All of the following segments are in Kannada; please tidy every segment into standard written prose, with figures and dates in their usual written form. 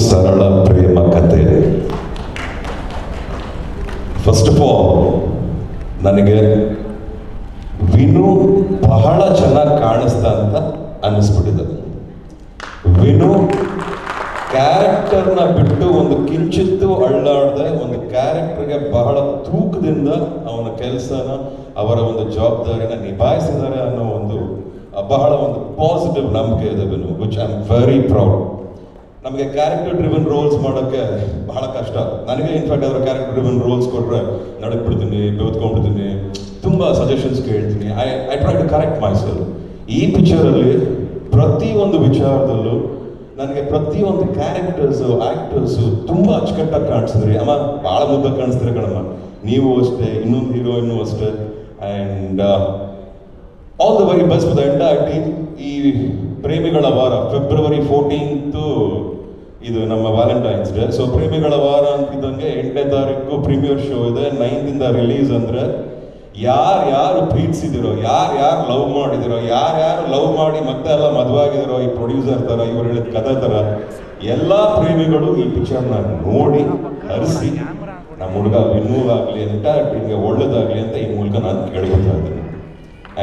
ಸರಳ ಪ್ರೇಮ ಕಥೆ. ಫಸ್ಟ್ ಆಫ್ ಆಲ್ ನನಗೆ ವಿನು ಬಹಳ ಚೆನ್ನಾಗಿ ಕಾಣಿಸ್ತಾ ಅಂತ ಅನ್ನಿಸ್ಬಿಟ್ಟಿದೆ. ವಿನು ಕ್ಯಾರೆಕ್ಟರ್ನ ಬಿಟ್ಟು ಒಂದು ಕಿಂಚಿತ್ತು ಅಳ್ಳಾಡದೆ ಒಂದು ಕ್ಯಾರೆಕ್ಟರ್ಗೆ ಬಹಳ ತೂಕದಿಂದ ಅವನ ಕೆಲಸನ ಅವರ ಒಂದು ಜವಾಬ್ದಾರಿನ ನಿಭಾಯಿಸಿದ್ದಾರೆ ಅನ್ನೋ ಒಂದು ಬಹಳ ಒಂದು ಪಾಸಿಟಿವ್ ನಂಬಿಕೆ ಇದೆ Vinu, which I am very proud. ನಮಗೆ ಕ್ಯಾರೆಕ್ಟರ್ ಡ್ರಿವನ್ ರೋಲ್ಸ್ ಮಾಡೋಕ್ಕೆ ಬಹಳ ಕಷ್ಟ. ನನಗೆ ಇನ್ಫ್ಯಾಕ್ಟ್ ಅದರ ಕ್ಯಾರೆಕ್ಟರ್ ಡ್ರಿವನ್ ರೋಲ್ಸ್ ಕೊಟ್ಟರೆ ನಡಕ್ಬಿಡ್ತೀನಿ, ಬೆವತ್ಕೊಂಡ್ಬಿಡ್ತೀನಿ, ತುಂಬ ಸಜೆಷನ್ಸ್ ಕೇಳ್ತೀನಿ. I try to correct myself. ಈ ಪಿಕ್ಚರಲ್ಲಿ ಪ್ರತಿಯೊಂದು ವಿಚಾರದಲ್ಲೂ ನನಗೆ ಪ್ರತಿಯೊಂದು ಕ್ಯಾರೆಕ್ಟರ್ಸು ಆ್ಯಕ್ಟರ್ಸು ತುಂಬ ಅಚ್ಚುಕಟ್ಟಾಗಿ ಕಾಣಿಸಿದ್ರಿ. ಅಮ್ಮ ಭಾಳ ಮುದ್ದಾಗಿ ಕಾಣಿಸ್ತಾರೆ ಕಣಮ್ಮ, ನೀವು ಅಷ್ಟೇ, ಇನ್ನೊಂದು ಹೀರೋಯಿನ್ನು ಅಷ್ಟೇ. And all the very best for the entire team. ಈ ಪ್ರೇಮಿಗಳ ವಾರ ಫೆಬ್ರವರಿ 14th ಇದು ನಮ್ಮ ವ್ಯಾಲೆಂಟೈನ್ಸ್ ಡೇ. ಸೊ ಪ್ರೇಮಿಗಳ ವಾರ ಅಂತಿದ್ದಂಗೆ 8ನೇ ತಾರೀಕು ಪ್ರೀಮಿಯರ್ ಶೋ ಇದೆ, 9th ರಿಲೀಸ್. ಅಂದರೆ ಯಾರು ಪ್ರೀತಿಸಿದಿರೋ, ಯಾರು ಲವ್ ಮಾಡಿದಿರೋ, ಯಾರು ಲವ್ ಮಾಡಿ ಮತ್ತೆ ಎಲ್ಲ ಮದುವೆ ಆಗಿದಿರೋ, ಈ ಪ್ರೊಡ್ಯೂಸರ್ ಥರ ಇವ್ರು ಹೇಳಿದ ಕಥೆ ಥರ ಎಲ್ಲ ಪ್ರೇಮಿಗಳು ಈ ಪಿಕ್ಚರ್ನ ನೋಡಿ ಹರಿಸಿ ನಮ್ಮ ಹುಡುಗ ವಿನು ಆಗಲಿ ಎಂಟೈರ್ ಟೀಮ್ಗೆ ಒಳ್ಳೇದಾಗಲಿ ಅಂತ ಈ ಮೂಲಕ ನಾನು ಕೇಳ್ಕೊತಾ ಇದ್ದೀನಿ.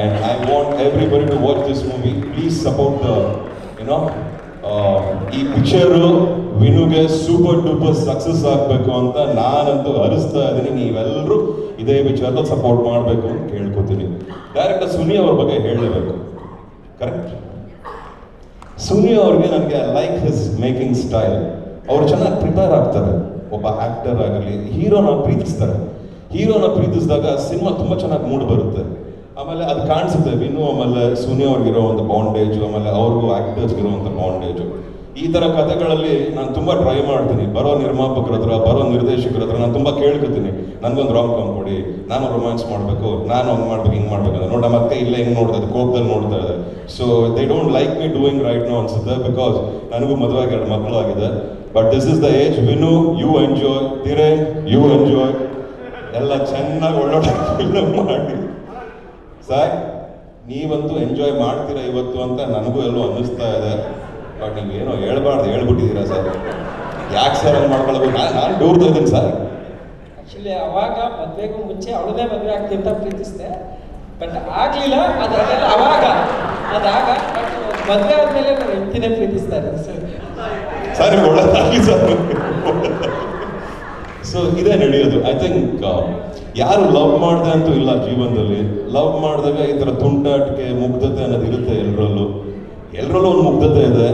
And I want everybody to watch this movie. Please support the, ಈ ಪಿಕ್ಚರು ವಿನುಗೆ ಸೂಪರ್ ಡೂಪರ್ ಸಕ್ಸಸ್ ಆಗಬೇಕು ಅಂತ ನಾನಂತೂ ಹರಿಸ್ತಾ ಇದ್ದೀನಿ. ನೀವೆಲ್ಲರೂ ಇದೇ ವಿಚಾರದಲ್ಲಿ ಸಪೋರ್ಟ್ ಮಾಡಬೇಕು ಅಂತ ಕೇಳ್ಕೊತೀನಿ. ಡೈರೆಕ್ಟರ್ ಸುನಿ ಅವ್ರ ಬಗ್ಗೆ ಹೇಳಲೇಬೇಕು. ಕರೆಕ್ಟ್, ಸುನಿ ಅವ್ರಿಗೆ ನನಗೆ ಲೈಕ್ ಹಿಸ್ ಮೇಕಿಂಗ್ ಸ್ಟೈಲ್. ಅವ್ರು ಚೆನ್ನಾಗಿ ಪ್ರಿಪೇರ್ ಆಗ್ತಾರೆ. ಒಬ್ಬ ಆ್ಯಕ್ಟರ್ ಆಗಲಿ, ಹೀರೋನ ಪ್ರೀತಿಸ್ತಾರೆ. ಹೀರೋನ ಪ್ರೀತಿಸಿದಾಗ ಸಿನಿಮಾ ತುಂಬ ಚೆನ್ನಾಗಿ ಮೂಡ್ ಬರುತ್ತೆ. ಆಮೇಲೆ ಅದು ಕಾಣಿಸುತ್ತೆ ವಿನು ಆಮೇಲೆ ಸುನಿ ಅವ್ರಿಗಿರೋ ಒಂದು ಬಾಂಡೇಜು, ಆಮೇಲೆ ಅವ್ರಿಗೂ ಆ್ಯಕ್ಟರ್ಸ್ಗಿರುವಂಥ ಬಾಂಡೇಜು. ಈ ಥರ ಕಥೆಗಳಲ್ಲಿ ನಾನು ತುಂಬ ಟ್ರೈ ಮಾಡ್ತೀನಿ. ಬರೋ ನಿರ್ಮಾಪಕರ ಹತ್ರ, ಬರೋ ನಿರ್ದೇಶಕರ ಹತ್ರ ನಾನು ತುಂಬ ಕೇಳ್ಕೊತೀನಿ, ನನಗೊಂದು ರಾಂಗ್ ಕಾಮ್ ಕೊಡಿ, ನಾನು ರೊಮ್ಯಾನ್ಸ್ ಮಾಡಬೇಕು, ನಾನು ಹಂಗೆ ಮಾಡ್ಬೇಕು, ಹಿಂಗೆ ಮಾಡ್ಬೇಕು ಅಂತ. ನೋಡ ಮತ್ತೆ ಇಲ್ಲೇ ಹಿಂಗೆ ನೋಡ್ತಾ ಇದೆ, ಕೋಪದಲ್ಲಿ ನೋಡ್ತಾ ಇದೆ. So they don't like me doing right no ಅನ್ಸುತ್ತೆ, ಬಿಕಾಸ್ ನನಗೂ ಮದುವೆ 2 ಮಕ್ಕಳು ಆಗಿದೆ. But this is the age. Vinu, you enjoy. Dhiren, you enjoy. ಎಲ್ಲ ಚೆನ್ನಾಗಿ ಒಳ್ಳೊಳ್ಳೆ ಫಿಲ್ಮ್ ಮಾಡಿ ಸರ್, ನೀವಂತೂ ಎಂಜಾಯ್ ಮಾಡ್ತೀರಾ ಇವತ್ತು ಅಂತ ನನಗೂ ಎಲ್ಲೋ ಅನ್ನಿಸ್ತಾ ಇದೆ. ಬಟ್ ನೀವೇನೋ ಹೇಳ್ಬಾರ್ದು ಹೇಳ್ಬಿಟ್ಟಿದ್ದೀರಾ ಸರ್. ಯಾಕೆ ಸರ್ ಹಂಗೆ ಮಾಡ್ಕೊಳ್ಳೋದು? ನಾನು ದೂರ್ತಾ ಇದ್ದೀನಿ ಸರ್. ಆ್ಯಕ್ಚುಲಿ ಅವಾಗ ಮದುವೆಗೂ ಮುಂಚೆ ಅವಳದೇ ಮದುವೆ ಆಗ್ತಿ ಅಂತ ಪ್ರೀತಿಸಿದೆ, ಬಟ್ ಆಗಲಿಲ್ಲ. ಅದೆಲ್ಲ ಅವಾಗ ಅದಾಗ, ಬಟ್ ಮದುವೆ ಆದಮೇಲೆ ನಾನು ಹೆಂಡತಿನೇ ಪ್ರೀತಿಸ್ತಾ ಇದ್ದೀನಿ ಸರ್. ಸರ್ ಒಳ್ಳೆದಾಗಲಿ ಸರ್. ಸೊ ಇದೇ ನಡೆಯೋದು. ಐ ಥಿಂಕ್ ಯಾರು ಲವ್ ಮಾಡಿದೆ ಅಂತೂ ಇಲ್ಲ ಜೀವನದಲ್ಲಿ. ಲವ್ ಮಾಡಿದಾಗ ಈ ಥರ ತುಂಟಾಟಿಕೆ, ಮುಗ್ಧತೆ ಅನ್ನೋದು ಇರುತ್ತೆ ಎಲ್ಲರಲ್ಲೂ ಒಂದು ಮುಗ್ಧತೆ ಇದೆ.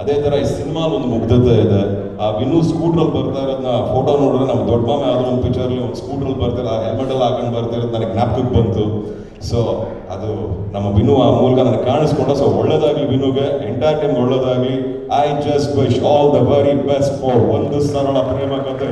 ಅದೇ ಥರ ಈ ಸಿನಿಮಾಲ್ ಒಂದು ಮುಗ್ಧತೆ ಇದೆ. ಆ ವಿನು ಸ್ಕೂಟ್ರಲ್ಲಿ ಬರ್ತಾ ಇರೋದನ್ನ ಫೋಟೋ ನೋಡಿದ್ರೆ ನಮ್ಮ ದೊಡ್ಡ ಮಾಮ ಯಾವುದೋ ಒಂದು ಪಿಕ್ಚರ್ಲಿ ಒಂದು ಸ್ಕೂಟ್ರಲ್ಲಿ ಬರ್ತಾರೆ, ಆ ಹೆಲ್ಮೆಟಲ್ಲಿ ಹಾಕೊಂಡು ಬರ್ತಾ ಇರೋದು ನನಗೆ ಜ್ಞಾಪಕಕ್ಕೆ ಬಂತು. ಸೊ ಅದು ನಮ್ಮ ವಿನು ಆ ಮೂಲಕ ನನಗೆ ಕಾಣಿಸ್ಕೊಂಡ. ಸೊ ಒಳ್ಳೇದಾಗಲಿ ವಿನುಗೆ, ಎಂಟೈರ್ ಟೈಮ್ ಒಳ್ಳೇದಾಗಲಿ. I just wish all the very best for ಒಂದು ಸರಳ ಪ್ರೇಮ ಕಥೆ.